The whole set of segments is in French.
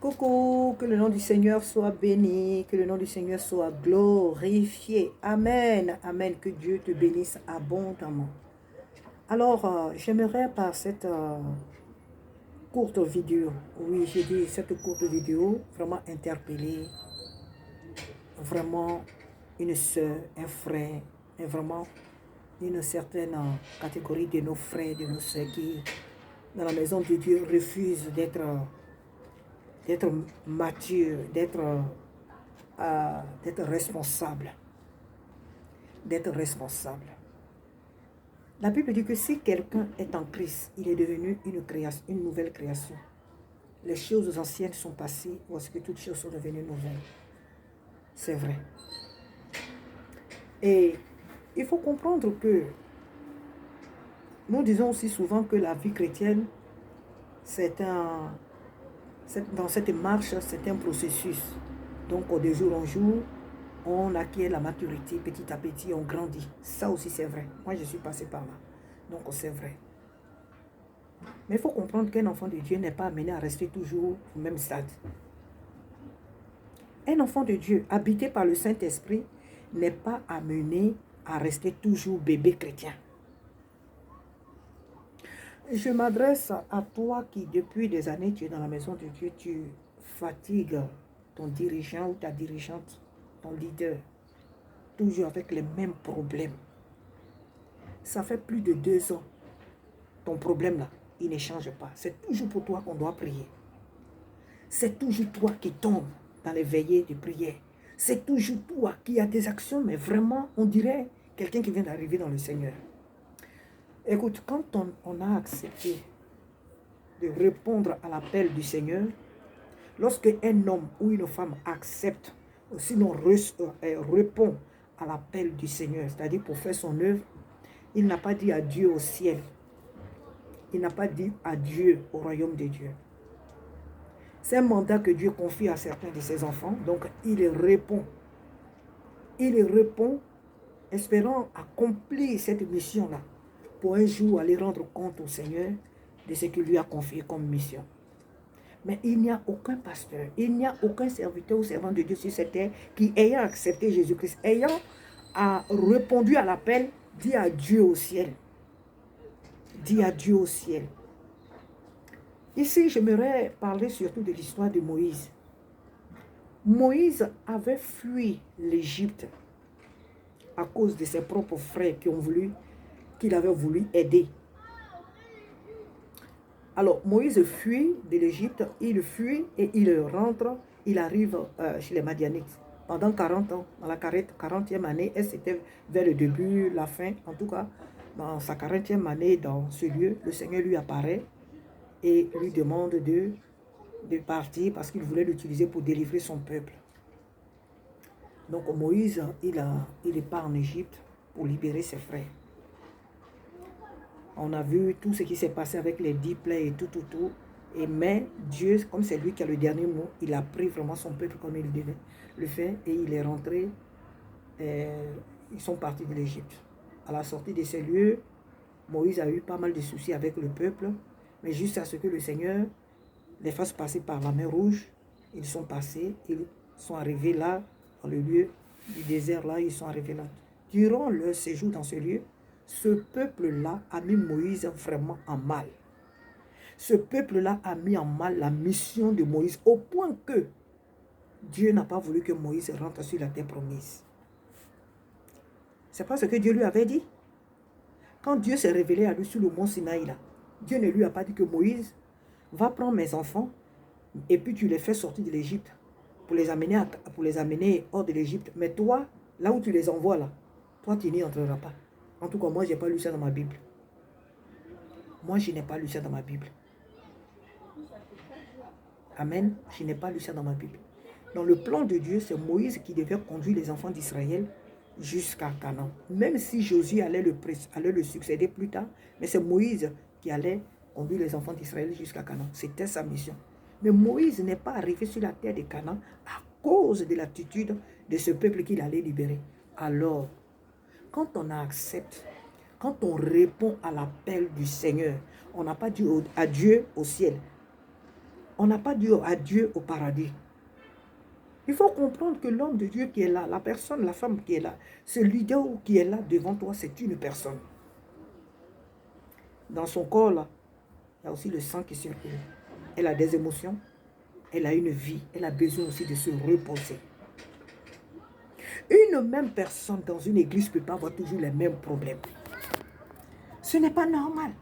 Coucou, que le nom du Seigneur soit béni, que le nom du Seigneur soit glorifié. Amen, amen, que Dieu te bénisse abondamment. Alors, j'aimerais par cette courte vidéo, oui, j'ai dit cette courte vidéo, vraiment interpeller, vraiment une soeur, un frère, mais vraiment une certaine catégorie de nos frères, de nos soeurs qui, dans la maison de Dieu, refusent d'être mature, d'être responsable. D'être responsable. La Bible dit que si quelqu'un est en Christ, il est devenu une nouvelle création. Les choses anciennes sont passées, voici que toutes choses sont devenues nouvelles. C'est vrai. Et il faut comprendre que nous disons aussi souvent que la vie chrétienne, dans cette marche, c'est un processus. Donc, de jour en jour, on acquiert la maturité petit à petit, on grandit. Ça aussi, c'est vrai. Moi, je suis passé par là. Donc, c'est vrai. Mais il faut comprendre qu'un enfant de Dieu n'est pas amené à rester toujours au même stade. Un enfant de Dieu, habité par le Saint-Esprit, n'est pas amené à rester toujours bébé chrétien. Je m'adresse à toi qui, depuis des années, tu es dans la maison de Dieu, tu fatigues ton dirigeant ou ta dirigeante, ton leader, toujours avec les mêmes problèmes. Ça fait plus de 2 ans. Ton problème là, il ne change pas. C'est toujours pour toi qu'on doit prier. C'est toujours toi qui tombes dans les veillées de prière. C'est toujours toi qui as des actions, mais vraiment, on dirait quelqu'un qui vient d'arriver dans le Seigneur. Écoute, quand on a accepté de répondre à l'appel du Seigneur, lorsque un homme ou une femme accepte, sinon répond à l'appel du Seigneur, c'est-à-dire pour faire son œuvre, il n'a pas dit adieu au ciel. Il n'a pas dit adieu au royaume de Dieu. C'est un mandat que Dieu confie à certains de ses enfants, donc il répond. Il répond espérant accomplir cette mission-là pour un jour aller rendre compte au Seigneur de ce qu'il lui a confié comme mission. Mais il n'y a aucun pasteur, il n'y a aucun serviteur ou servant de Dieu sur cette terre qui, ayant accepté Jésus-Christ, ayant répondu à l'appel, dit adieu au ciel. Dit adieu au ciel. Ici, j'aimerais parler surtout de l'histoire de Moïse. Moïse avait fui l'Égypte à cause de ses propres frères qu'il avait voulu aider. Alors, Moïse fuit de l'Égypte, il fuit et il rentre, il arrive chez les Madianites. Pendant 40 ans, dans la 40e année, et c'était vers le début, la fin, en tout cas, dans sa 40e année dans ce lieu, le Seigneur lui apparaît et lui demande de partir parce qu'il voulait l'utiliser pour délivrer son peuple. Donc Moïse, il part en Égypte pour libérer ses frères. On a vu tout ce qui s'est passé avec les 10 plaies et tout. Mais Dieu, comme c'est lui qui a le dernier mot, il a pris vraiment son peuple comme il devait le faire et il est rentré. Ils sont partis de l'Égypte. À la sortie de ces lieux, Moïse a eu pas mal de soucis avec le peuple, mais jusqu'à ce que le Seigneur les fasse passer par la mer Rouge, ils sont passés, ils sont arrivés là, dans le lieu du désert là, ils sont arrivés là. Durant leur séjour dans ce lieu, ce peuple-là a mis Moïse vraiment en mal. Ce peuple-là a mis en mal la mission de Moïse au point que Dieu n'a pas voulu que Moïse rentre sur la terre promise. C'est pas ce que Dieu lui avait dit. Quand Dieu s'est révélé à lui sur le mont Sinaï, là, Dieu ne lui a pas dit que Moïse va prendre mes enfants et puis tu les fais sortir de l'Égypte pour les amener hors de l'Égypte. Mais toi, là où tu les envoies, là, toi, tu n'y entreras pas. En tout cas, moi, je n'ai pas lu ça dans ma Bible. Moi, je n'ai pas lu ça dans ma Bible. Amen. Je n'ai pas lu ça dans ma Bible. Dans le plan de Dieu, c'est Moïse qui devait conduire les enfants d'Israël jusqu'à Canaan. Même si Josué allait le succéder plus tard, mais c'est Moïse qui allait conduire les enfants d'Israël jusqu'à Canaan. C'était sa mission. Mais Moïse n'est pas arrivé sur la terre de Canaan à cause de l'attitude de ce peuple qu'il allait libérer. Alors, quand on accepte, quand on répond à l'appel du Seigneur, on n'a pas dit adieu au ciel. On n'a pas dit à Dieu au paradis. Il faut comprendre que l'homme de Dieu qui est là, la personne, la femme qui est là, ce leader qui est là devant toi, c'est une personne. Dans son corps, là, il y a aussi le sang qui circule. Elle a des émotions, elle a une vie, elle a besoin aussi de se reposer. Une même personne dans une église ne peut pas avoir toujours les mêmes problèmes. Ce n'est pas normal.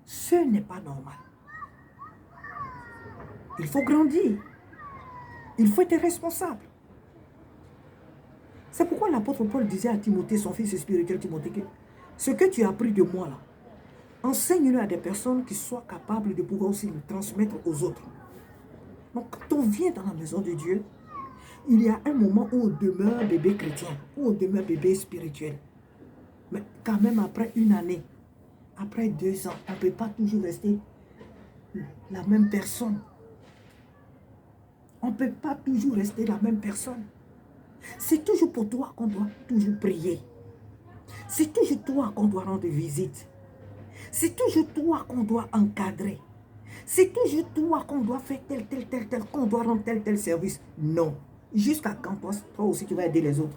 Ce n'est pas normal. Il faut grandir. Il faut être responsable. C'est pourquoi l'apôtre Paul disait à Timothée, son fils spirituel Timothée, que ce que tu as appris de moi là, enseigne-le à des personnes qui soient capables de pouvoir aussi le transmettre aux autres. Donc quand on vient dans la maison de Dieu, il y a un moment où on demeure bébé chrétien, où on demeure bébé spirituel. Mais quand même après une année, après 2 ans, on ne peut pas toujours rester la même personne. On ne peut pas toujours rester la même personne. C'est toujours pour toi qu'on doit toujours prier. C'est toujours toi qu'on doit rendre visite. C'est toujours toi qu'on doit encadrer. C'est toujours toi qu'on doit faire tel, qu'on doit rendre tel service. Non. Jusqu'à quand toi aussi tu vas aider les autres?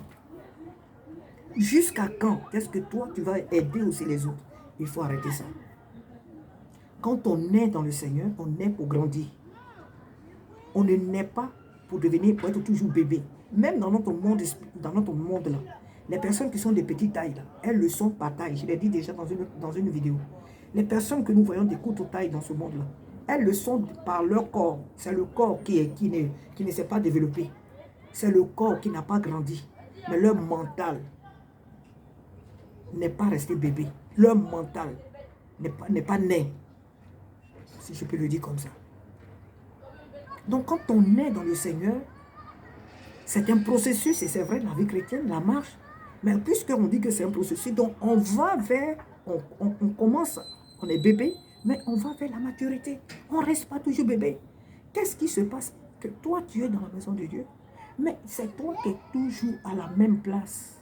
Jusqu'à quand est-ce que toi tu vas aider aussi les autres? Il faut arrêter ça. Quand on est dans le Seigneur, on est pour grandir. On ne naît pas pour être toujours bébé. Même dans notre monde là, les personnes qui sont de petite taille, là, elles le sont par taille. Je l'ai dit déjà dans une vidéo. Les personnes que nous voyons de courte taille dans ce monde-là, elles le sont par leur corps. C'est le corps qui ne s'est pas développé. C'est le corps qui n'a pas grandi. Mais leur mental n'est pas resté bébé. Leur mental n'est pas né. Si je peux le dire comme ça. Donc quand on est dans le Seigneur, c'est un processus, et c'est vrai, la vie chrétienne, la marche. Mais puisqu'on dit que c'est un processus, donc on va vers, on commence, on est bébé, mais on va vers la maturité. On ne reste pas toujours bébé. Qu'est-ce qui se passe? Que toi, tu es dans la maison de Dieu, mais c'est toi qui es toujours à la même place.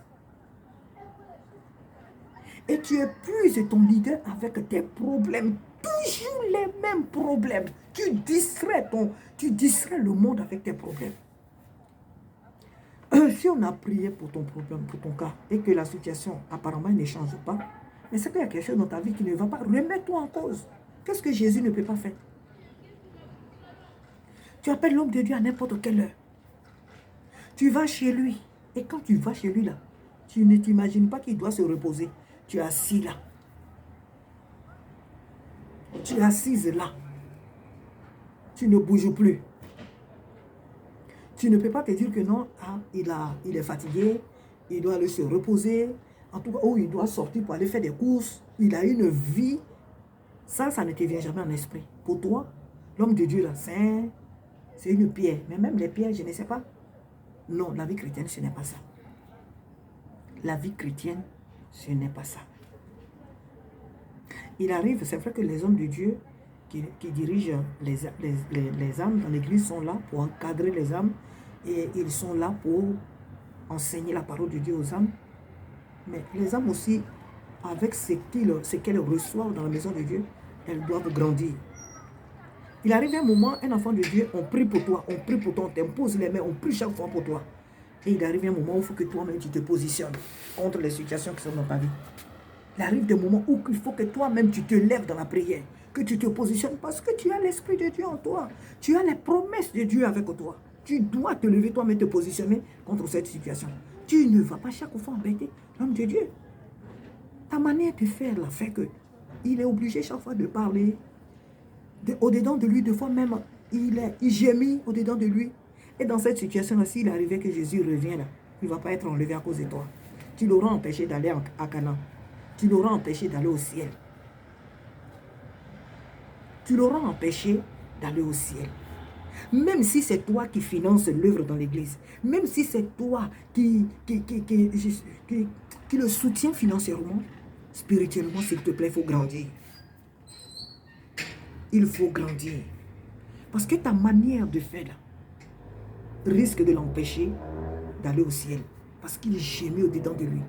Et tu épuises ton leader avec tes problèmes, toujours les mêmes problèmes. Tu distrais le monde avec tes problèmes. Si on a prié pour ton problème, pour ton cas, et que la situation apparemment ne change pas, mais c'est qu'il y a quelque chose dans ta vie qui ne va pas, remets-toi en cause. Qu'est-ce que Jésus ne peut pas faire? Tu appelles l'homme de Dieu à n'importe quelle heure. Tu vas chez lui. Et quand tu vas chez lui là, tu ne t'imagines pas qu'il doit se reposer. Tu es assis là. Tu es assise là. Tu ne bouges plus. Tu ne peux pas te dire que non, il est fatigué, il doit aller se reposer, en tout cas, ou il doit sortir pour aller faire des courses, il a une vie. Ça ne te vient jamais en esprit. Pour toi, l'homme de Dieu là, c'est une pierre. Mais même les pierres, je ne sais pas. Non, la vie chrétienne, ce n'est pas ça. La vie chrétienne, ce n'est pas ça. Il arrive, c'est vrai que les hommes de Dieu qui dirigent les âmes dans l'église sont là pour encadrer les âmes et ils sont là pour enseigner la parole de Dieu aux âmes. Mais les âmes aussi, avec ce qu'elles reçoivent dans la maison de Dieu, elles doivent grandir. Il arrive un moment, un enfant de Dieu, on prie pour toi, on t'impose les mains, on prie chaque fois pour toi. Et il arrive un moment où il faut que toi-même tu te positionnes contre les situations qui sont dans ta vie. Il arrive des moments où il faut que toi-même tu te lèves dans la prière, que tu te positionnes parce que tu as l'Esprit de Dieu en toi. Tu as les promesses de Dieu avec toi. Tu dois te lever toi-même, te positionner contre cette situation. Tu ne vas pas chaque fois embêter l'homme de Dieu. Ta manière de faire là fait que il est obligé chaque fois de parler. Au-dedans de lui, deux fois même, il gémit au-dedans de lui. Et dans cette situation-là, s'il arrivait que Jésus revient là, il ne va pas être enlevé à cause de toi. Tu l'auras empêché d'aller à Canaan. Tu l'auras empêché d'aller au ciel. Tu l'auras empêché d'aller au ciel. Même si c'est toi qui finances l'œuvre dans l'église, même si c'est toi qui le soutient financièrement, spirituellement, s'il te plaît, il faut grandir. Il faut grandir. Parce que ta manière de faire là, risque de l'empêcher d'aller au ciel. Parce qu'il gémit au-dedans de lui.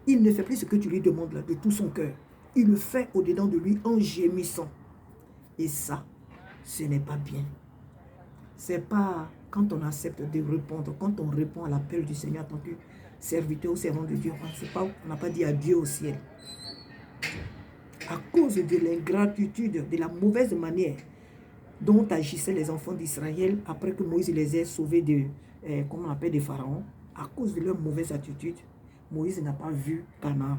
Il ne fait plus ce que tu lui demandes là, de tout son cœur. Il le fait au-dedans de lui en gémissant. Et ça, ce n'est pas bien. C'est pas quand on accepte de répondre, quand on répond à l'appel du Seigneur en tant que serviteur ou servant de Dieu, on n'a pas dit adieu au ciel. À cause de l'ingratitude, de la mauvaise manière dont agissaient les enfants d'Israël après que Moïse les ait sauvés de, comment on appelle, des pharaons, à cause de leur mauvaise attitude, Moïse n'a pas vu Canaan.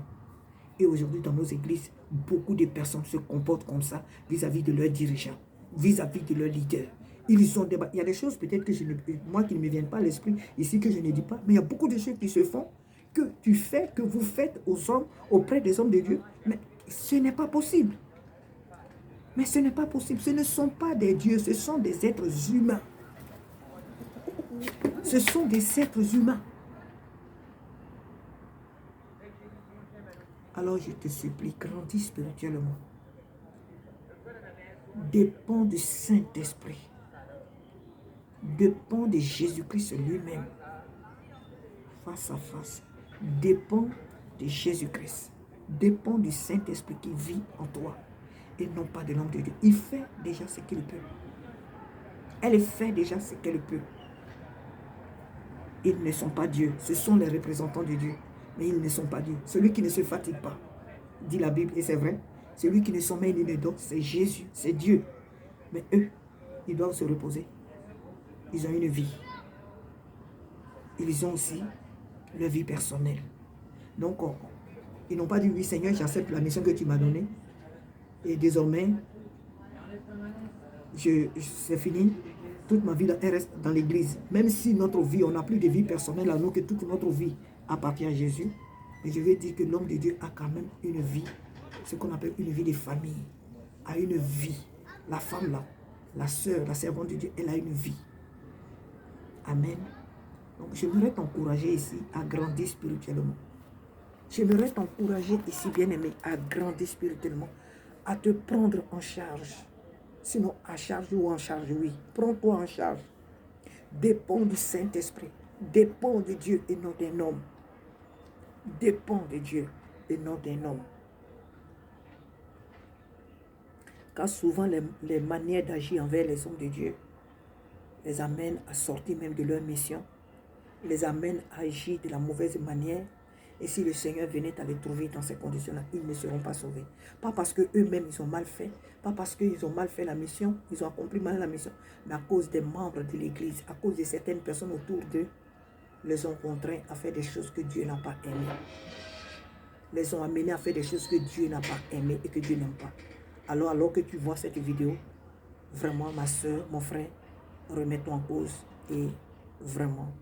Et aujourd'hui, dans nos églises, beaucoup de personnes se comportent comme ça vis-à-vis de leurs dirigeants, vis-à-vis de leurs leaders. Il y a des choses peut-être que moi qui ne me viennent pas à l'esprit ici que je ne dis pas, mais il y a beaucoup de choses qui se font, que tu fais, que vous faites aux hommes, auprès des hommes de Dieu, mais ce n'est pas possible. Mais ce n'est pas possible. Ce ne sont pas des dieux, ce sont des êtres humains. Ce sont des êtres humains. Alors je te supplie, grandis spirituellement. Dépends du Saint-Esprit. Dépends de Jésus-Christ lui-même. Face à face. Dépends de Jésus-Christ. Dépends du Saint-Esprit qui vit en toi. Et non pas de l'homme de Dieu. Il fait déjà ce qu'il peut. Elle fait déjà ce qu'elle peut. Ils ne sont pas Dieu. Ce sont les représentants de Dieu. Mais ils ne sont pas Dieu. Celui qui ne se fatigue pas, dit la Bible, et c'est vrai. Celui qui ne sommeille ni ne dort, c'est Jésus, c'est Dieu. Mais eux, ils doivent se reposer. Ils ont une vie. Ils ont aussi leur vie personnelle. Donc, ils n'ont pas dit, oui Seigneur, j'accepte la mission que tu m'as donnée. Et désormais, c'est fini. Toute ma vie, elle reste dans l'église. Même si notre vie, on n'a plus de vie personnelle à nous, que toute notre vie appartient à Jésus. Mais je veux dire que l'homme de Dieu a quand même une vie, ce qu'on appelle une vie de famille, a une vie. La femme là, la sœur, la servante de Dieu, elle a une vie. Amen. Donc j'aimerais t'encourager ici à grandir spirituellement. J'aimerais t'encourager ici, bien-aimé, à grandir spirituellement, à te prendre en charge. Sinon, à charge ou en charge, oui. Prends-toi en charge. Dépends du Saint-Esprit. Dépends de Dieu et non d'un homme. Dépends de Dieu et non d'un homme. Car souvent, les manières d'agir envers les hommes de Dieu les amènent à sortir même de leur mission, les amènent à agir de la mauvaise manière. Et si le Seigneur venait à les trouver dans ces conditions-là, ils ne seront pas sauvés. Pas parce qu'eux-mêmes, ils ont mal fait, pas parce qu'ils ont mal fait la mission, ils ont accompli mal la mission, mais à cause des membres de l'Église, à cause de certaines personnes autour d'eux, les ont contraints à faire des choses que Dieu n'a pas aimées. Les ont amenés à faire des choses que Dieu n'a pas aimées et que Dieu n'aime pas. Alors que tu vois cette vidéo, vraiment, ma soeur, mon frère, remets-toi en cause et vraiment,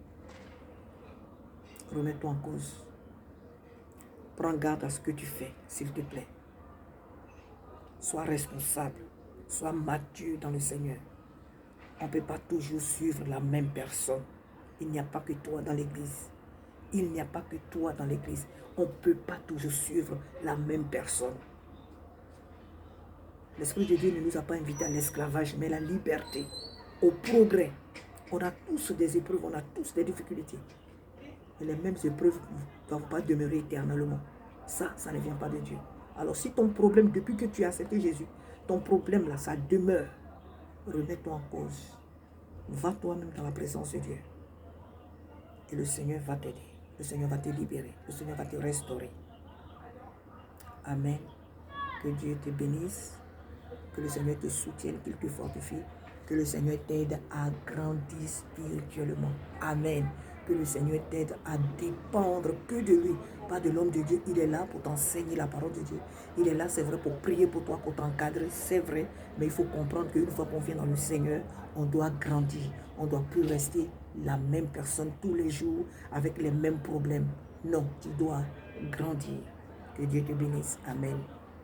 remets-toi en cause. Prends garde à ce que tu fais, s'il te plaît. Sois responsable, sois mature dans le Seigneur. On ne peut pas toujours suivre la même personne. Il n'y a pas que toi dans l'église. Il n'y a pas que toi dans l'église. On ne peut pas toujours suivre la même personne. L'Esprit de Dieu ne nous a pas invités à l'esclavage, mais à la liberté, au progrès. On a tous des épreuves, on a tous des difficultés. Et les mêmes épreuves ne doivent pas demeurer éternellement. Ça ne vient pas de Dieu. Alors si ton problème, depuis que tu as accepté Jésus, ton problème là, ça demeure, remets-toi en cause. Va toi-même dans la présence de Dieu. Et le Seigneur va t'aider. Le Seigneur va te libérer. Le Seigneur va te restaurer. Amen. Que Dieu te bénisse. Que le Seigneur te soutienne, qu'il te fortifie. Que le Seigneur t'aide à grandir spirituellement. Amen. Que le Seigneur t'aide à dépendre que de lui, pas de l'homme de Dieu. Il est là pour t'enseigner la parole de Dieu. Il est là, c'est vrai, pour prier pour toi, pour t'encadrer, c'est vrai. Mais il faut comprendre qu'une fois qu'on vient dans le Seigneur, on doit grandir. On ne doit plus rester la même personne tous les jours avec les mêmes problèmes. Non, tu dois grandir. Que Dieu te bénisse. Amen.